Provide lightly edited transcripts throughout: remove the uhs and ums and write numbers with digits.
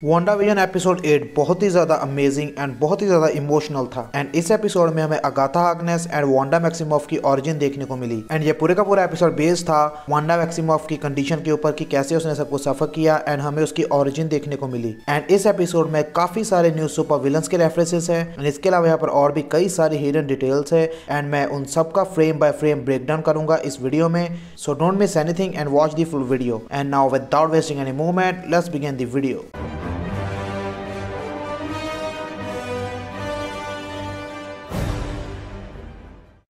WandaVision episode 8 बहुत ही ज्यादा amazing and बहुत ही ज्यादा इमोशनल था। एंड इस एपिसोड में हमें Agatha Harkness and Wanda Maximoff की ओरिजिन देखने को मिली। एंड ये पूरे का पूरा एपिसोड बेस्ड था वांडा मैक्सिमोफ की कंडीशन के ऊपर कि कैसे उसने सबको सफर किया एंड हमें उसकी ओरिजिन देखने को मिली। एंड इस एपिसोड में काफी सारे न्यू सुपर विलन्स के रेफरेंसेस है एंड इसके अलावा यहाँ पर और भी कई सारी हिडन डिटेल्स है एंड मैं उन सब का frame by frame break down करूंगा इस वीडियो में। So don't miss anything and watch the full video. And now without wasting any moment let's begin the video.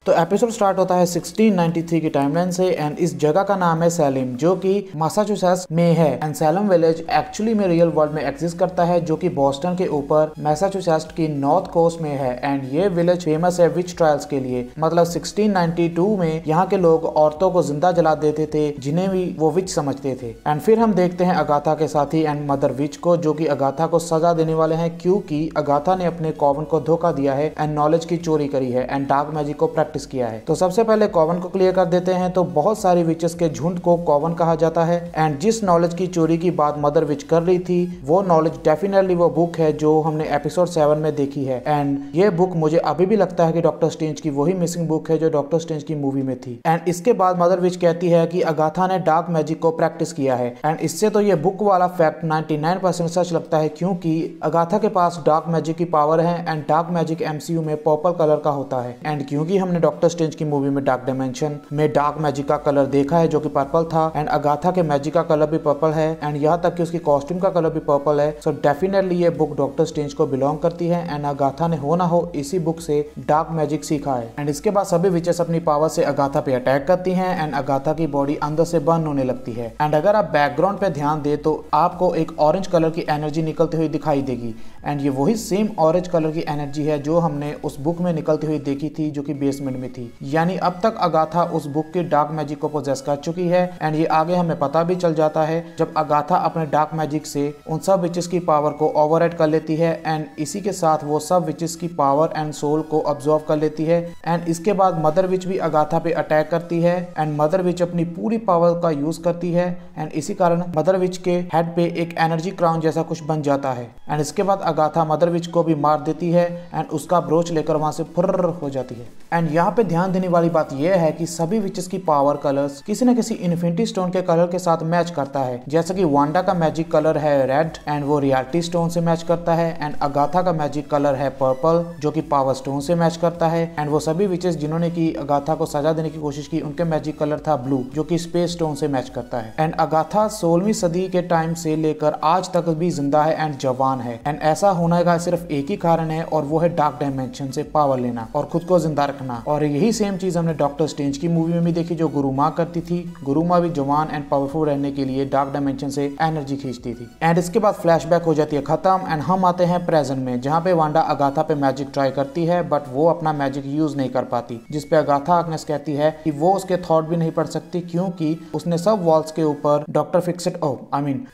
तो एपिसोड स्टार्ट होता है 1693 की टाइमलाइन से एंड इस जगह का नाम है सैलम जो कि मैसाचुसेट्स में है। एंड सैलम विलेज एक्चुअली में रियल वर्ल्ड में एग्जिस्ट करता है जो कि बोस्टन के ऊपर मैसाचुसेट्स की नॉर्थ कोस्ट में है। एंड ये विलेज फेमस है विच ट्रायल्स के लिए। मतलब 1692 में यहाँ के लोग औरतों को जिंदा जला देते थे जिन्हें भी वो विच समझते थे। एंड फिर हम देखते हैं अगाथा के साथी एंड मदर विच को जो कि अगाथा को सजा देने वाले हैं क्योंकि अगाथा ने अपने कॉवन को धोखा दिया है एंड नॉलेज की चोरी करी है एंड डार्क मैजिक को प्रैक्टिस किया है। तो सबसे पहले कॉवन को क्लियर कर देते हैं। तो बहुत सारी विचेस के झुंड को कॉवन कहा जाता है एंड जिस नॉलेज की चोरी की बात मदर विच कर रही थी वो नॉलेज डेफिनेटली वो बुक है जो हमने एपिसोड 7 में देखी है। एंड ये बुक मुझे अभी भी लगता है कि डॉक्टर स्ट्रेंज की वही मिसिंग बुक है जो डॉक्टर स्ट्रेंज की मूवी में थी। एंड इसके बाद मदर विच कहती है कि अगाथा ने डार्क मैजिक को प्रैक्टिस किया है। एंड इससे तो ये बुक वाला फैक्ट 99% सच लगता है क्योंकि अगाथा के पास डार्क मैजिक की पावर है एंड डार्क मैजिक एमसीयू में पर्पल कलर का होता है। एंड क्योंकि हमने डॉक्टर स्ट्रेंज की मूवी में डार्क डायमेंशन में डार्क मैजिक का कलर देखा है जो कि पर्पल था एंड अगाथा के मैजिक का कलर भी पर्पल है एंड यहाँ तक कि उसकी कॉस्ट्यूम का कलर भी पर्पल है। सो डेफिनेटली ये बुक डॉक्टर स्ट्रेंज को बिलोंग करती है एंड अगाथा ने हो ना हो इसी बुक से डार्क मैजिक सीखा है। एंड इसके बाद सभी विचेस अपनी पावर से अगाथा पे अटैक करती हैं एंड अगाथा की बॉडी अंदर से बर्न होने लगती है। एंड अगर आप बैकग्राउंड पे ध्यान दे तो आपको एक ऑरेंज कलर की एनर्जी निकलती हुई दिखाई देगी एंड ये वही सेम ऑरेंज कलर की एनर्जी है जो हमने उस बुक में निकलती हुई देखी थी जो कि बेसमेंट में थी। यानी अब तक अगाथा उस बुक के डार्क मैजिक को पोजेस कर चुकी है एंड ये आगे हमें पता भी चल जाता है जब अगाथा अपने डार्क मैजिक से उन सब विचेस की पावर को ओवरराइड कर लेती है एंड इसी के साथ वो सब विचेस की पावर एंड सोल को अब्सॉर्ब कर लेती है। एंड इसके बाद मदर विच भी अगाथा पे अटैक करती है एंड मदर विच अपनी पूरी पावर का यूज करती है एंड इसी कारण मदर विच के हेड पे एक एनर्जी क्राउन जैसा कुछ बन जाता है। एंड इसके बाद अगाथा मदर विच को भी मार देती है एंड उसका ब्रोच लेकर वहां से फुर्र हो जाती है। एंड यहाँ पे ध्यान देने वाली बात यह है कि सभी विचेस की पावर कलर्स किसी न किसी इन्फिनिटी स्टोन के कलर के साथ मैच करता है। जैसा कि वांडा का मैजिक कलर है रेड एंड वो रियलिटी स्टोन से मैच करता है एंड अगाथा का मैजिक कलर है पर्पल जो कि पावर स्टोन से मैच करता है। एंड वो सभी विचेस जिन्होंने की अगाथा को सजा देने की कोशिश की उनके मैजिक कलर था ब्लू जो कि स्पेस स्टोन से मैच करता है। एंड अगाथा 16वीं सदी के टाइम से लेकर आज तक भी जिंदा है एंड जवान है एंड ऐसा होने का सिर्फ एक ही कारण है और वो है डार्क डायमेंशन से पावर लेना और खुद को जिंदा रखना। और यही सेम चीज हमने डॉक्टर स्ट्रेंज की मूवी में भी देखी जो गुरुमा करती थी। गुरुमा भी जवान एंड पावरफुल रहने के लिए डार्क डायमेंशन से एनर्जी खींचती थी। एंड इसके बाद फ्लैशबैक हो जाती है खत्म एंड हम आते हैं प्रेजेंट में जहाँ पे वांडा अगाथा पे मैजिक ट्राई करती है बट वो अपना मैजिक यूज नहीं कर पाती जिसपे अगाथा हार्कनेस कहती है कि वो उसके थॉट भी नहीं पढ़ सकती क्योंकि उसने सब वॉल्स के ऊपर डॉक्टर फिक्सेट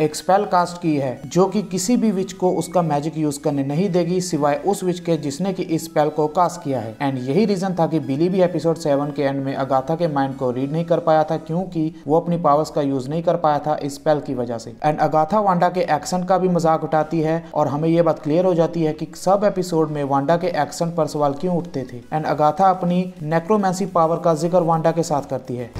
एक स्पेल कास्ट की है जो कि किसी भी विच को उसका मैजिक यूज करने नहीं देगी सिवाय उस विच के जिसने की इस स्पेल को कास्ट किया है। एंड यही रीजन था कि बिली भी एपिसोड 7 के एंड में अगाथा के माइंड को रीड नहीं कर पाया था क्योंकि वो अपनी पावर्स का यूज नहीं कर पाया था इस स्पेल की वजह से। एंड अगाथा वांडा के एक्सेंट का भी मजाक उठाती है और हमें ये बात क्लियर हो जाती है कि सब एपिसोड में वांडा के एक्सेंट पर सवाल क्यों उठते थे। एंड अगाथा अपनी नेक्रोमेंसी पावर का जिक्र वांडा के साथ करती है।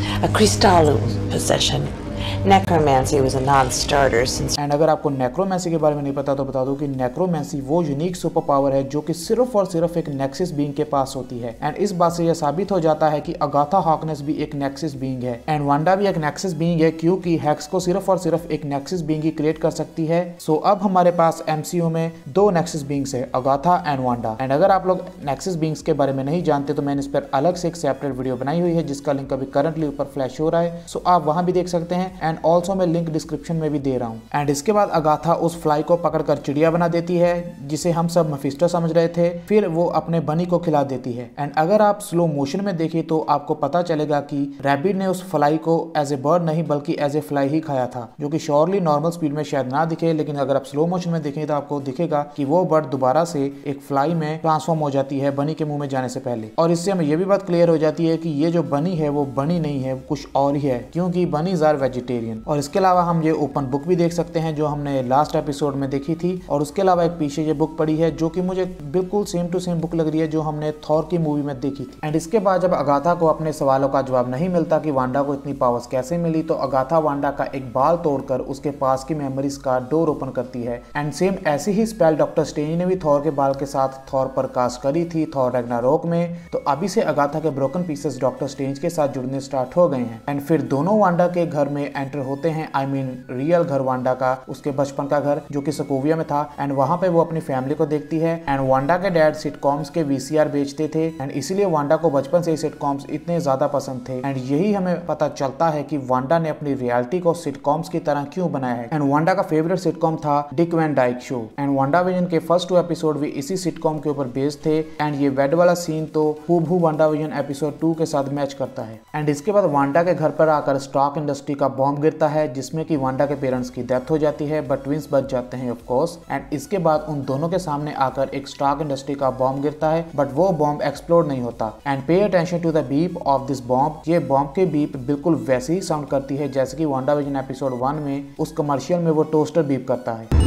Necromancy was a non-starter since and अगर आपको नेक्रोमेंसी के बारे में नहीं पता तो बता दूं कि नेक्रोमेंसी वो यूनिक सुपर पावर है जो कि सिर्फ और सिर्फ एक नेक्सिस बीइंग के पास होती है। एंड इस बात से यह साबित हो जाता है कि अगाथा हार्कनेस भी एक नेक्सिस बीइंग है एंड वांडा भी एक नेक्सिस बीइंग है क्योंकि हेक्स को सिर्फ और सिर्फ एक नेक्सिस बीइंग ही क्रिएट कर सकती है। सो अब हमारे पास एमसीयू में दो नेक्सिस बीइंग्स है अगाथा एंड वांडा। एंड अगर आप लोग नेक्सिस बीइंग्स के बारे में नहीं जानते तो मैंने इस पर अलग से एक सेपरेट वीडियो बनाई हुई है जिसका लिंक अभी करंटली ऊपर फ्लैश हो रहा है। सो आप वहां भी देख सकते हैं एंड ऑल्सो मैं लिंक डिस्क्रिप्शन में भी दे रहा हूँ। एंड इसके बाद अगाथा उस फ्लाई को पकड़कर चिड़िया बना देती है जिसे हम सब मफिस्टो समझ रहे थे। फिर वो अपने बनी को खिला देती है। एंड अगर आप स्लो मोशन में देखें तो आपको पता चलेगा कि रैबिट ने उस फ्लाई को एज ए बर्ड नहीं बल्कि एज ए फ्लाई ही खाया था जो कि श्योरली नॉर्मल स्पीड में शायद ना दिखे लेकिन अगर आप स्लो मोशन में देखें तो आपको दिखेगा कि वो बर्ड दोबारा से एक फ्लाई में ट्रांसफॉर्म हो जाती है बनी के मुंह में जाने से पहले। और इससे हमें यह भी बात क्लियर हो जाती है कि ये जो बनी है वो बनी नहीं है कुछ और ही है क्योंकि बनीज आर वेजिटेरियन वेजिटेरियन। और इसके अलावा हम ये ओपन बुक भी देख सकते हैं जो हमने लास्ट एपिसोड में देखी थी। और उसके अलावा एक पीछे ये बुक पड़ी है जो कि मुझे बिल्कुल सेम टू सेम बुक लग रही है जो हमने थॉर की मूवी में देखी थी। एंड इसके बाद जब अगाथा को अपने सवालों का जवाब नहीं मिलता कि वांडा को इतनी पावर्स कैसे मिली, तो अगाथा वांडा का एक बाल तोड़कर उसके पास की मेमोरीज का डोर ओपन करती है। एंड सेम ऐसी ही स्पेल डॉक्टर स्ट्रेंज ने भी थॉर के बाल के साथ थॉर पर कास्ट करी थी थॉर रैग्नारोक में। तो अभी से अगाथा के ब्रोकन पीसेस डॉक्टर स्ट्रेंज के साथ जुड़ने स्टार्ट हो गए हैं। एंड फिर दोनों वांडा के घर में एंटर होते हैं, आई मीन रियल घर वांडा का, उसके बचपन का घर जो कि सोकोविया में था। एंड वहां पे वो अपनी फैमिली को देखती है। एंड वांडा के डैड सिटकॉम्स के वीसीआर बेचते थे एंड इसीलिए वांडा को बचपन से ही सिटकॉम्स इतने ज्यादा पसंद थे। एंड यही हमें पता चलता है कि वांडा ने अपनी रियलिटी को सिटकॉम्स की तरह क्यों बनाया है। एंड वांडा का फेवरेट सिटकॉम था Dick Van Dyke show. And WandaVision के फर्स्ट 2 एपिसोड भी इसी सिटकॉम के ऊपर बेस्ड थे। एंड ये बेड वाला सीन तो हूबहू वांडा विजन एपिसोड 2 के साथ मैच करता है। एंड इसके बाद वांडा के घर पर आकर स्टॉक इंडस्ट्री का बॉम्ब गिरता है जिसमें कि वांडा के पेरेंट्स की डेथ हो जाती है बट ट्विंस बच जाते हैं ऑफ कोर्स। एंड इसके बाद उन दोनों के सामने आकर एक स्टॉक इंडस्ट्री का बॉम्ब गिरता है बट वो बॉम्ब एक्सप्लोड नहीं होता। And pay attention to the beep of this bomb. ये बॉम्ब के बीप बिल्कुल वैसे ही साउंड करती है जैसे कि वांडा विजन एपिसोड 1 में उस कमर्शियल में वो टोस्टर बीप करता है।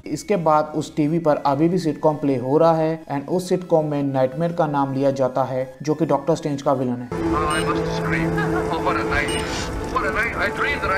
इसके बाद उस टीवी पर अभी भी सिटकॉम प्ले हो रहा है एंड उस सिटकॉम में नाइटमेयर का नाम लिया जाता है जो कि डॉक्टर स्ट्रेंज का विलन है।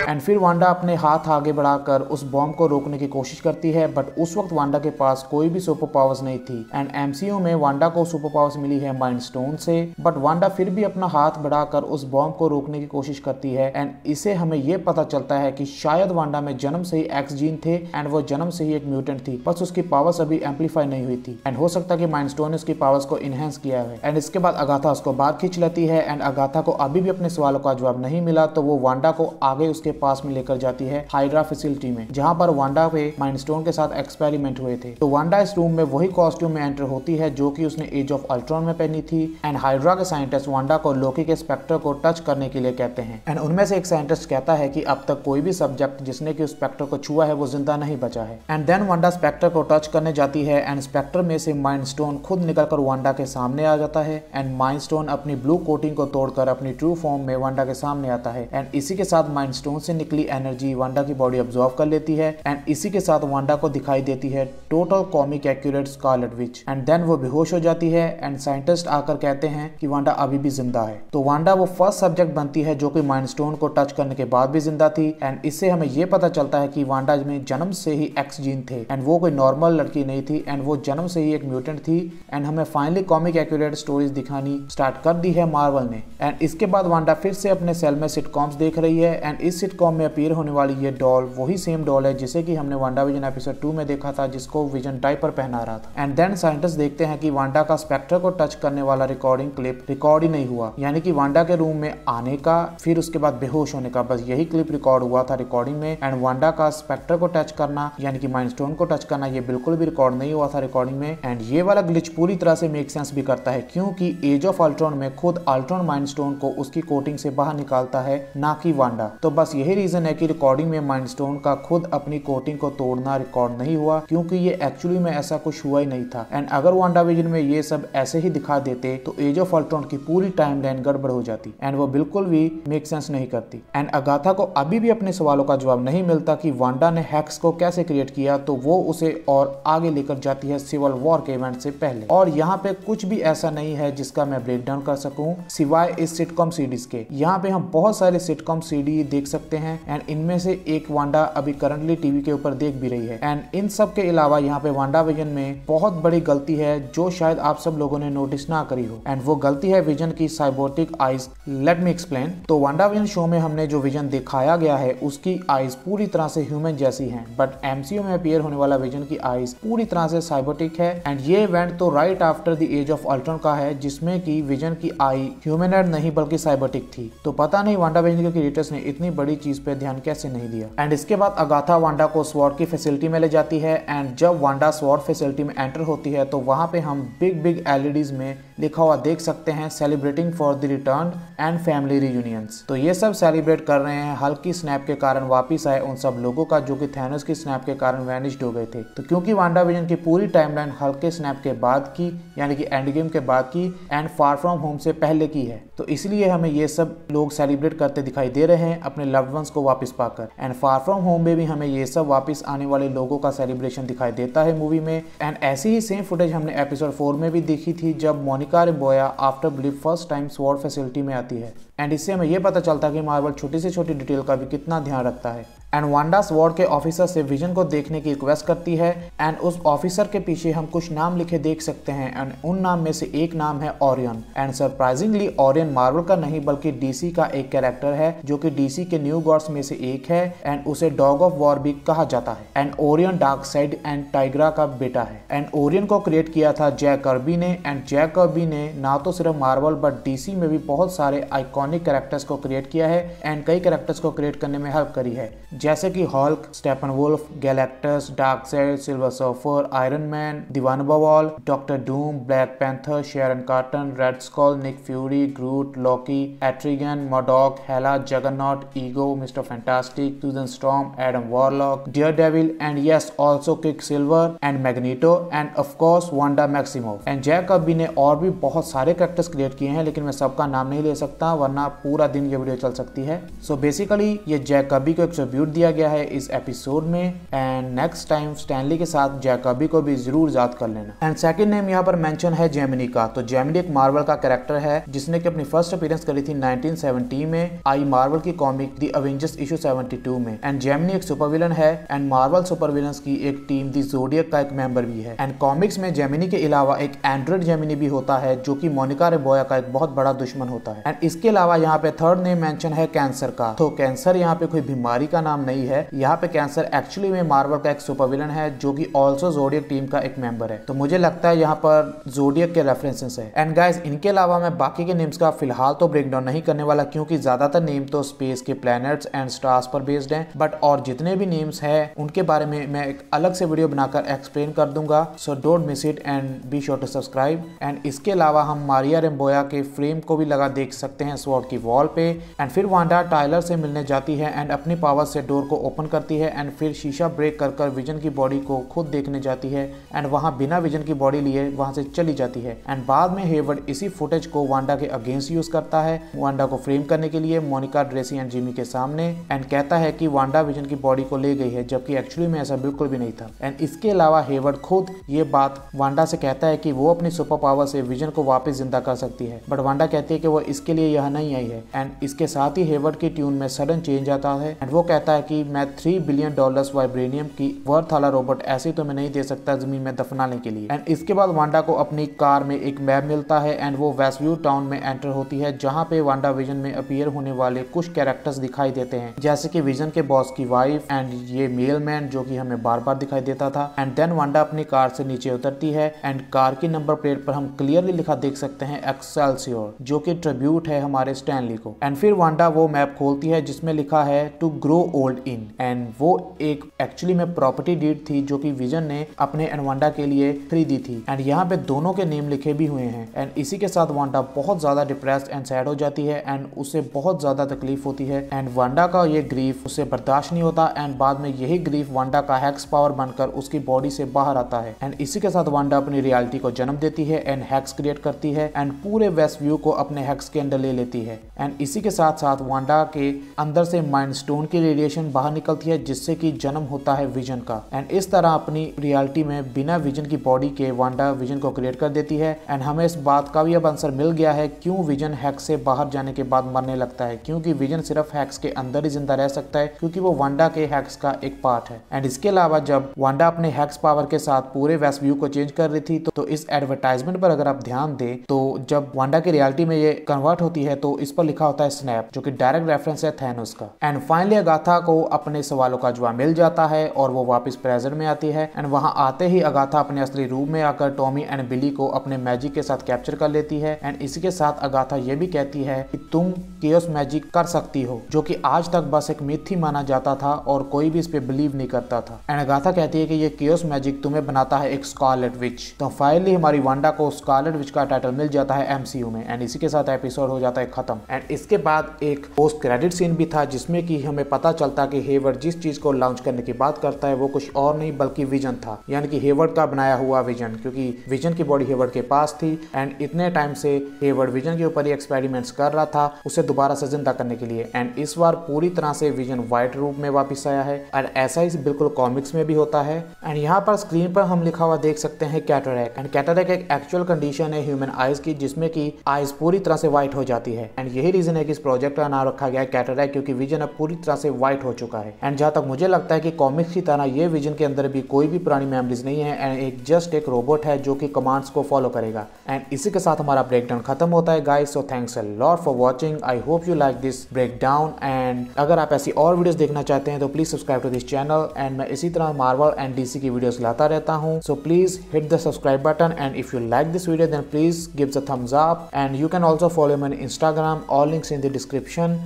एंड फिर वांडा अपने हाथ आगे बढ़ाकर उस बॉम्ब को रोकने की कोशिश करती है बट उस वक्त वांडा के पास कोई भी सुपर पावर्स नहीं थी। एंड एमसीयू में वांडा को सुपर पावर्स मिली है माइंड स्टोन से बट वांडा फिर भी अपना हाथ बढ़ाकर उस बॉम्ब को रोकने की कोशिश करती है। एंड इसे हमें ये पता चलता है कि शायद वांडा में जन्म से ही एक्स जीन थे एंड वो जन्म से ही एक म्यूटेंट थी, बस उसकी पावर्स अभी एम्पलीफाई नहीं हुई थी। एंड हो सकता है कि माइंड स्टोन ने उसकी पावर्स को इनहेंस किया है। एंड इसके बाद अगाथा उसको बाहर खींच लेती है एंड अगाथा को अभी भी अपने सवालों का जवाब नहीं मिला तो वो वांडा को आगे उसके पास में लेकर जाती है हाइड्रा फैसिलिटी में जहां पर वांडा पे माइंड स्टोन के साथ एक्सपेरिमेंट हुए थे। तो वांडा इस रूम में वही कॉस्ट्यूम में एंटर होती है जो कि उसने एज ऑफ अल्ट्रॉन में पहनी थी। एंड हाइड्रा के साइंटिस्ट वांडा को लोकी के स्पेक्टर को टच करने के लिए कहते हैं। एंड उनमें से एक साइंटिस्ट कहता है कि अब तक कोई भी सब्जेक्ट जिसने कि उस स्पेक्टर को छुआ है वो जिंदा नहीं बचा है। एंड देन वांडा स्पेक्टर को टच करने जाती है एंड स्पेक्टर में से माइंड स्टोन खुद निकलकर वांडा के सामने आ जाता है। एंड माइंड स्टोन अपनी ब्लू कोटिंग को तोड़कर अपनी ट्रू फॉर्म में वांडा के सामने आता है। एंड इसी के साथ माइंड स्टोन से निकली एनर्जी वांडा की बॉडी अब्सॉर्ब कर लेती है। एंड इसी के साथ वांडा को दिखाई देती है total comic accurate Scarlet Witch. And then वो बेहोश हो जाती है एंड साइंटिस्ट आकर कहते हैं कि वांडा अभी भी जिंदा है। तो वांडा वो फर्स्ट सब्जेक्ट बनती है जो कि माइंड स्टोन को टच करने के बाद भी जिंदा थी। एंड इससे हमें ये पता चलता है कि वांडा में जन्म से ही एक्स जीन थे एंड वो कोई नॉर्मल लड़की नहीं थी एंड वो जन्म से ही एक म्यूटेंट थी। एंड हमें फाइनली कॉमिक एक्यूरेट स्टोरीज दिखानी स्टार्ट कर दी है मार्वल ने। एंड इसके बाद वांडा फिर से अपने सेल में सिटकॉम्स देख रही है। एंड इस सिटकॉम में अपीयर होने वाली ये डॉल वही सेम डॉल है जिसे कि हमने वांडा विजन एपिसोड 2 में देखा था जिसको विजन डायपर पहना रहा था। एंड देन साइंटिस्ट देखते हैं कि वांडा का स्पेक्टर को टच करने वाला रिकॉर्डिंग क्लिप रिकॉर्ड ही नहीं हुआ, यानी कि वांडा के रूम में आने का फिर उसके बाद बेहोश होने का बस यही क्लिप रिकॉर्ड हुआ था रिकॉर्डिंग में। एंड वांडा का स्पेक्टर को टच करना यानी कि माइंड स्टोन को टच करना ये बिल्कुल भी रिकॉर्ड नहीं हुआ था रिकॉर्डिंग में। एंड ये वाला ग्लिच पूरी तरह से मेक सेंस भी करता है क्योंकि एज ऑफ अल्ट्रॉन में खुद अल्ट्रॉन माइंड स्टोन को उसकी कोटिंग से बाहर निकालता है ना कि वांडा। तो बस यही रीजन है कि रिकॉर्डिंग में माइंड स्टोन का खुद अपनी कोटिंग को तोड़ना रिकॉर्ड नहीं हुआ क्योंकि ये एक्चुअली में ऐसा कुछ हुआ ही नहीं था। एंड अगर वांडा विजन में ये सब ऐसे ही दिखा देते तो एज ऑफ अल्ट्रॉन की पूरी टाइमलाइन गड़बड़ हो जाती एंड वो बिल्कुल भी मेक सेंस नहीं करती। एंड अगाथा को अभी भी अपने सवालों का जवाब नहीं मिलता कि वांडा ने हैक्स को कैसे क्रिएट किया, तो वो उसे और आगे लेकर जाती है सिविल वॉर के इवेंट से पहले। और यहाँ पे कुछ भी ऐसा नहीं है जिसका मैं ब्रेक डाउन कर सकूं सिवाय इस सिटकॉम सीरीज के। यहाँ पे हम बहुत सारे सिटकॉम सीडी देख सकते हैं एंड इनमें से एक वांडा अभी करंटली टीवी के ऊपर देख भी रही है। एंड इन सब के अलावा यहाँ पे वांडा विजन में बहुत बड़ी गलती है जो शायद आप सब लोगों ने नोटिस ना करी हो एंड वो गलती है विजन की साइबोटिक आईज। Let me explain. तो वांडा विजन शो में हमने जो विजन दिखाया गया है उसकी आईज पूरी तरह से ह्यूमन जैसी हैं बट एमसीयू में अपीयर होने वाला विजन की आईज पूरी तरह से साइबोटिक है। एंड ये इवेंट तो right after the age of Ultron का है जिसमें की विजन की आई ह्यूमनॉइड नहीं बल्कि साइबोटिक थी। तो पता नहीं वांडा विजन के क्रिएटर्स ने इतनी बड़ी चीज पे ध्यान कैसे नहीं दिया। एंड इसके बाद अगाथा वांडा को स्वॉर्ड की फैसिलिटी में ले जाती है एंड जब वांडा स्वॉर्ड फैसिलिटी में एंटर होती है तो वहां पे हम बिग एलईडीज में लिखा हुआ देख सकते हैं, celebrating for the return and family reunions. तो ये सब सेलिब्रेट कर रहे हैं हल्क की स्नैप के कारण वापिस आए उन सब लोगों का जो कि थैनोस की स्नैप के कारण वैनिश्ड हो गए थे। तो क्योंकि वांडा विजन की पूरी टाइमलाइन हल्क के स्नैप के बाद की, यानी कि एंड गेम के बाद की एंड फार फ्रॉम होम से पहले की है, तो इसलिए हमें ये सब लोग सेलिब्रेट करते दिखाई दे रहे हैं अपने लव्ड वंस को वापस पाकर। एंड फार फ्रॉम होम में भी हमें ये सब वापस आने वाले लोगों का सेलिब्रेशन दिखाई देता है मूवी में। एंड ऐसी ही सेम फुटेज हमने एपिसोड 4 में भी देखी थी जब Monica Rambeau after blip first time SWORD facility में आती है। एंड इससे हमें यह पता चलता है कि मार्वल छोटी से छोटी डिटेल का भी कितना ध्यान रखता है। एंड वांडा स्वॉर्ड के ऑफिसर से विजन को देखने की रिक्वेस्ट करती है एंड उस ऑफिसर के पीछे हम कुछ नाम लिखे देख सकते हैं एंड उन नाम में से एक नाम है Orion. And surprisingly Orion Marvel का नहीं बल्कि डीसी का एक कैरेक्टर है जो कि डीसी के न्यू गॉड्स में से एक है एंड उसे डॉग ऑफ वॉर भी कहा जाता है। एंड ओरियन डार्कसाइड एंड टाइग्रा का बेटा है। एंड ओरियन को क्रिएट किया था जैक कर्बी ने। एंड जैक कर्बी ने ना तो सिर्फ मार्वल बट डीसी में भी बहुत सारे आइकॉनिक कैरेक्टर्स को क्रिएट किया है एंड कई कैरेक्टर्स को क्रिएट करने में हेल्प करी है, जैसे कि Hulk, Steppenwolf, Galactus, Darkseid, Silver Surfer, Iron Man, दीवान बवाल, Doctor Doom, Black Panther, Sharon Carter, Red Skull, Nick Fury, Groot, Loki, Etrigan, MODOK, Hela, Juggernaut, Ego, Mister Fantastic, Susan Storm, Adam Warlock, Daredevil and yes also Quicksilver and Magneto and of course Wanda Maximoff. And Jack Kirby ने और भी बहुत सारे characters create किए हैं लेकिन मैं सबका नाम नहीं ले सकता वरना पूरा दिन ये वीडियो चल सकती है। सो बेसिकली ये जैक कर्बी को एक ट्रिब्यूट दिया गया है इस एपिसोड में। एंड नेक्स्ट टाइम स्टैनली के साथ जैक कर्बी को भी जरूर याद कर लेना। एंड सेकंड नेम यहाँ पर मेंशन है जेमिनी का। तो जेमिनी एक मार्वल का कैरेक्टर है जिसने की अपनी फर्स्ट अपीयरेंस करी थी 1970 में आई मार्वल की कॉमिक द अवेंजर्स इशू 72 में। एंड जेमिनी एक सुपर विलन है एंड मार्वल सुपर विलन्स की एक टीम द ज़ोडिएक का एक मेंबर भी है। एंड कॉमिक्स में जेमिनी के अलावा एक एंड्रॉइड जेमिनी भी होता है जो कि मोनिका रेम्बोया का एक बहुत बड़ा दुश्मन होता है। एंड इसके अलावा यहाँ पे थर्ड नेम मेंशन है कैंसर का। तो कैंसर यहाँ पे कोई बीमारी का नाम नहीं है, यहाँ पे कैंसर एक्चुअली में मार्वल का एक सुपर विलन है जो कि ऑल्सो ज़ोडिएक टीम का एक मेंबर है। तो मुझे लगता है यहाँ पर ज़ोडिएक के रेफरेंसेस है। एंड गाइस इनके अलावा मैं बाकी के नेम्स का फिलहाल तो ब्रेक डाउन नहीं करने वाला क्योंकि ज्यादातर नेम तो स्पेस के प्लैनेट्स एंड स्टार्स पर बेस्ड हैं, बट और जितने भी नेम्स हैं उनके बारे में मैं एक अलग से वीडियो बनाकर एक्सप्लेन कर दूंगा। So don't miss it and be sure to subscribe. And इसके अलावा हम मारिया रेम्बोया के फ्रेम को भी लगा देख सकते हैं स्वॉर्ड की वॉल पे। एंड फिर वांडा टाइलर से मिलने जाती है एंड अपनी पावर से डोर को ओपन करती है एंड फिर शीशा ब्रेक कर विजन की बॉडी को खुद देखने जाती है एंड वहां बिना विजन की बॉडी लिए वहां से चली जाती है। एंड बाद में हेवर्ड इसी फुटेज को वांडा के अगेंस्ट यूज करता है वांडा को फ्रेम करने के लिए मोनिका, ड्रेसी एंड जिमी के सामने एंड कहता है कि वांडा विजन की बॉडी को ले गई है जबकि एक्चुअली में ऐसा बिल्कुल भी नहीं था। एंड इसके अलावा हेवर्ड खुद ये बात वांडा से कहता है कि वो अपनी सुपर पावर से विजन को वापस जिंदा कर सकती है, बट वांडा कहती है कि वो इसके लिए यहाँ नहीं आई है। एंड इसके साथ ही हेवर्ड की ट्यून में सडन चेंज आता है एंड वो कहता है कि मैं $3 बिलियन वाइब्रेनियम की वर्थ वाला रोबोट ऐसे तो मैं नहीं दे सकता जमीन में दफनाने के लिए। एंड इसके बाद वांडा को अपनी कार में एक मैप मिलता है एंड वो वेस्टव्यू टाउन में एंटर होती है जहाँ पे वांडा विजन में अपीयर होने वाले कुछ कैरेक्टर्स दिखाई देते हैं जैसे कि विजन के बॉस की वाइफ एंड ये मेल मैन जो कि हमें बार बार दिखाई देता था। एंड देन वांडा अपनी कार से नीचे उतरती है एंड कार की नंबर प्लेट पर हम क्लियरली लिखा देख सकते हैं एक्सेलसियोर जो कि ट्रिब्यूट है हमारे स्टैनली को। एंड फिर वांडा वो मैप खोलती है जिसमें लिखा है to grow old in and वो एक एक्चुअली में प्रॉपर्टी डीड थी जो कि विजन ने अपने एंड वांडा के लिए खरीदी थी। एंड यहाँ पे दोनों के नेम लिखे भी हुए हैं। एंड इसी के साथ वांडा बहुत ज्यादा डिप्रेस्ड एंड सैड हो जाती है एंड उसे बहुत ज्यादा तकलीफ होती है एंड वांडा का ये ग्रीफ उसे बर्दाश्त नहीं होता एंड बाद में यही ग्रीफ वांडा का हैक्स पावर बनकर उसकी बॉडी से बाहर आता है। एंड इसी के साथ वांडा अपनी रियलिटी को जन्म देती है एंड हैक्स क्रिएट करती है एंड पूरे वेस्ट व्यू को अपने हैक्स के अंदर ले लेती है। एंड इसी के साथ साथ वांडा के अंदर से माइंड स्टोन की रेडिएशन बाहर निकलती है जिससे कि जन्म होता है विजन का। एंड इस तरह अपनी रियलिटी में बिना विजन की बॉडी के वांडा विजन को क्रिएट कर देती है। एंड हमें इस बात का भी अब आंसर मिल गया है क्यों विजन हैक्स से बाहर जाने के बाद मरने लगता है, क्योंकि विजन सिर्फ हैक्स के अंदर ही जिंदा रह सकता है क्योंकि वो वांडा के हैक्स का एक पार्ट है। एंड इसके अलावा जब वांडा अपने हैक्स पावर के साथ पूरे वेस्ट व्यू को चेंज कर रही थी तो इस एडवर्टाइजमेंट पर अगर आप ध्यान दें तो जब वांडा की रियलिटी में ये कन्वर्ट होती है तो इस पर लिखा होता है स्नैप जो कि डायरेक्ट रेफरेंस है थैनोस का। एंड फाइनली अगाथा अगाथा को अपने सवालों का जवाब मिल जाता है और वो वापस प्रेजेंट में आती है। एंड वहां आते ही अगाथा अपने असली रूप में आकर टॉमी एंड बिली को अपने मैजिक के साथ कैप्चर कर लेती है। एंड इसी के साथ अगाथा ये भी कहती है कि तुम केओस मैजिक कर सकती हो, जो कि आज तक बस एक मिथ ही माना जाता था और कोई भी इस पे बिलीव नहीं करता था। एंड अगाथा कहती है कि ये केओस मैजिक तुम्हें बनाता है एक स्कारलेट विच। तो फाइनली हमारी वांडा को स्कारलेट विच का टाइटल मिल जाता है एमसीयू में। एंड इसी के साथ एपिसोड हो जाता है खत्म। एंड इसके बाद एक पोस्ट क्रेडिट सीन भी था जिसमें कि हमें पता चलता कि हेवर्ड जिस चीज को लॉन्च करने की बात करता है वो कुछ और नहीं बल्कि विजन था, यानी कि हेवर्ड का बनाया हुआ विजन, क्योंकि विजन की बॉडी हेवर्ड के पास थी। एंड इतने टाइम से हेवर्ड विजन के ऊपर ही एक्सपेरिमेंट्स कर रहा था उसे दोबारा से जिंदा करने के लिए। एंड इस बार पूरी तरह से विजन व्हाइट रूप में वापस आया है और ऐसा ही बिल्कुल कॉमिक्स में भी होता है। एंड यहाँ पर स्क्रीन पर हम लिखा हुआ देख सकते हैं कैटरैक्ट। एंड कैटरैक्ट एक एक्चुअल कंडीशन है ह्यूमन आईज की जिसमें की आईज पूरी तरह से व्हाइट हो जाती है। एंड यही रीजन है कि इस प्रोजेक्ट का नाम रखा गया है कैटरैक्ट, क्योंकि विजन अब पूरी तरह से व्हाइट हो चुका है। एंड जहाँ तक मुझे लगता है कि कॉमिक्स की तरह ये विजन के अंदर भी कोई भी पुरानी मेमोरीज नहीं है एंड एक जस्ट एक रोबोट है जो कि कमांड्स को फॉलो करेगा। एंड इसी के साथ हमारा ब्रेकडाउन खत्म होता है guys. So thanks a lot for watching. I hope you like this breakdown. And अगर आप ऐसी और वीडियोस देखना चाहते हैं तो please subscribe to this channel. And मैं इसी तरह मार्वल एंड डीसी की वीडियोस लाता रहता हूँ। So please hit the subscribe button and if you like this video then please give a thumbs up। एंड you can also follow me on Instagram, all links in the description।